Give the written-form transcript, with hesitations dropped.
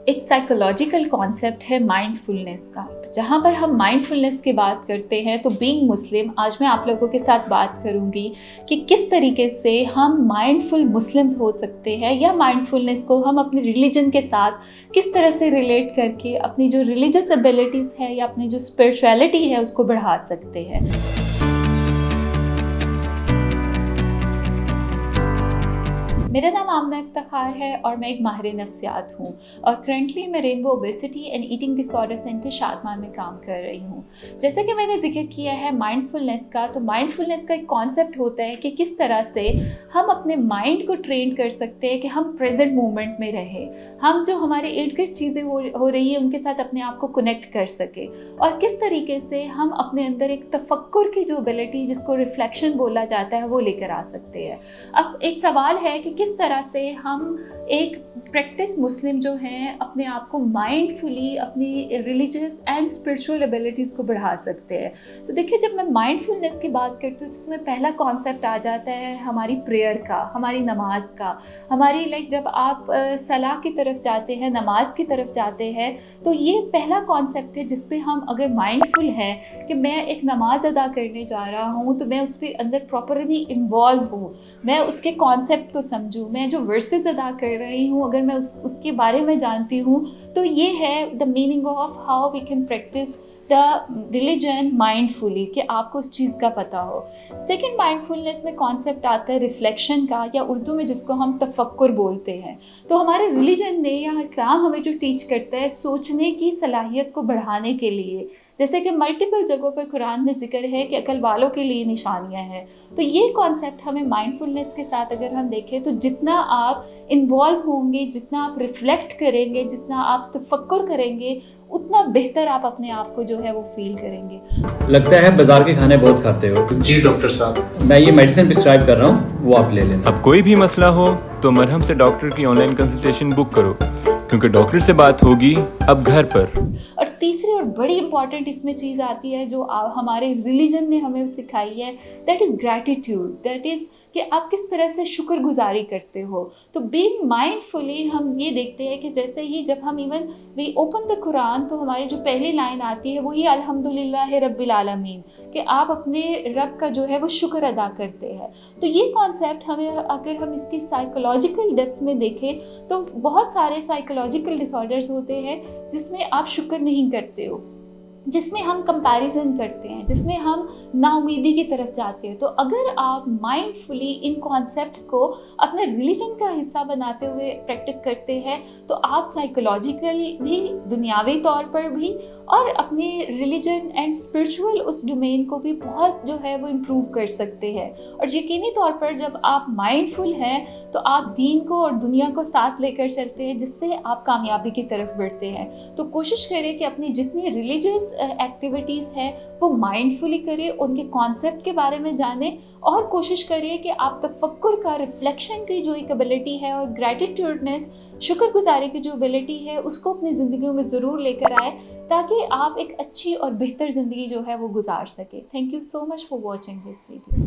एक psychological concept है mindfulness का। जहाँ पर हम माइंडफुलनेस की बात करते हैं तो बीइंग मुस्लिम आज मैं आप लोगों के साथ बात करूँगी कि किस तरीके से हम माइंडफुल मुस्लिम्स हो सकते हैं या माइंडफुलनेस को हम अपने रिलीजन के साथ किस तरह से रिलेट करके अपनी जो रिलीजियस एबिलिटीज़ है या अपनी जो स्पिरिचुअलिटी है उसको बढ़ा सकते हैं। मेरा नाम आमना इफ्तिखार है और मैं एक माहिर नफ्सियात हूँ और करंटली मैं rainbow obesity and eating disorder centre Shadman में काम कर रही हूँ। जैसे कि मैंने जिक्र किया है माइंडफुलनेस का, तो माइंडफुलनेस का एक कॉन्सेप्ट होता है कि किस तरह से हम अपने माइंड को ट्रेन कर सकते हैं कि हम प्रेजेंट मोमेंट में रहें, हम जो हमारे इर्द गिर्द चीज़ें हो रही है उनके साथ अपने आप को कनेक्ट कर सके और किस तरीके से हम अपने अंदर एक तफक्कुर की जो एबिलिटी जिसको रिफ्लेक्शन बोला जाता है वो लेकर आ सकते हैं। अब एक सवाल है कि किस तरह से हम एक प्रैक्टिस मुस्लिम जो हैं अपने आप को माइंडफुली अपनी रिलीजियस एंड स्पिरिचुअल एबिलिटीज़ को बढ़ा सकते हैं। तो देखिए, जब मैं माइंडफुलनेस की बात करती हूँ तो उसमें पहला कॉन्सेप्ट आ जाता है हमारी प्रेयर का, हमारी नमाज का, हमारी जब आप सलाह की तरफ जाते हैं, नमाज की तरफ जाते हैं, तो ये पहला कॉन्सेप्ट है जिस पे हम अगर माइंडफुल हैं कि मैं एक नमाज अदा करने जा रहा हूँ तो मैं उस पर अंदर प्रॉपरली इन्वॉल्व हूँ, मैं उसके कॉन्सेप्ट को समझूँ, मैं जो वर्सेस अदा कर रही हूँ अगर मैं उसके बारे में जानती हूँ, तो ये है the meaning of how we can practice the religion mindfully, कि आपको उस चीज़ का पता हो। सेकंड माइंडफुलनेस में कॉन्सेप्ट आता है रिफ्लेक्शन का, या उर्दू में जिसको हम तफक्कुर बोलते हैं। तो हमारे रिलीजन ने या इस्लाम हमें जो टीच करता है सोचने की सलाहियत को बढ़ाने के लिए, जैसे कि मल्टीपल जगहों पर कुरान में जिक्र है कि अकल वालों के लिए निशानियां हैं। तो ये कॉन्सेप्ट हमें माइंडफुलनेस के साथ अगर हम देखें तो जितना आप इन्वॉल्व होंगे, जितना आप रिफ्लेक्ट करेंगे, जितना आप तफक्कुर करेंगे, उतना बेहतर आप अपने आप को जो है वो फील करेंगे। लगता है बाजार के खाने बहुत खाते हो। जी डॉक्टर साहब, मैं ये मेडिसिन प्रिस्क्राइब कर रहा हूँ, वो आप ले लेना। अब कोई भी मसला हो तो मरहम से डॉक्टर की ऑनलाइन कंसल्टेशन बुक करो, क्योंकि डॉक्टर से बात होगी अब घर पर। और तीसरी और बड़ी इंपॉर्टेंट इसमें चीज़ आती है जो हमारे रिलीजन ने हमें सिखाई है, that is gratitude. That is कि आप किस तरह से शुक्रगुजारी करते हो। तो बीइंग माइंडफुली हम ये देखते हैं कि जैसे ही जब हम even we open the Quran तो हमारी जो पहली लाइन आती है वो ये अल्हम्दुलिल्लाह रब्बिल आलमीन, कि आप अपने रब का जो है वो शुक्र अदा करते हैं। तो ये कॉन्सेप्ट हमें अगर हम इसकी साइकोलॉजिकल डेप्थ में देखें तो बहुत सारे साइकोलॉजिकल डिसऑर्डर्स होते हैं जिसमें आप शुक्र नहीं करते हो, जिसमें हम कंपैरिजन करते हैं, जिसमें हम नाउमीदी की तरफ जाते हैं। तो अगर आप माइंडफुली इन कॉन्सेप्ट्स को अपने रिलीजन का हिस्सा बनाते हुए प्रैक्टिस करते हैं तो आप साइकोलॉजिकल भी, दुनियावी तौर पर भी, और अपने रिलीजन एंड स्पिरिचुअल उस डोमेन को भी बहुत जो है वो इम्प्रूव कर सकते हैं। और यकीनी तौर पर जब आप माइंडफुल हैं तो आप दीन को और दुनिया को साथ लेकर चलते हैं, जिससे आप कामयाबी की तरफ बढ़ते हैं। तो कोशिश करें कि अपनी जितनी रिलीजियस एक्टिविटीज़ हैं वो माइंडफुली करें, उनके कॉन्सेप्ट के बारे में जानें और कोशिश करिए कि आप तफक्कुर का, रिफ्लेक्शन की जो एक एबिलिटी है और ग्रैटिट्यूडनेस, शुक्रगुजारी की जो एबिलिटी है उसको अपनी ज़िंदगियों में ज़रूर लेकर आए ताकि आप एक अच्छी और बेहतर ज़िंदगी जो है वो गुजार सके। Thank you so much for watching this video.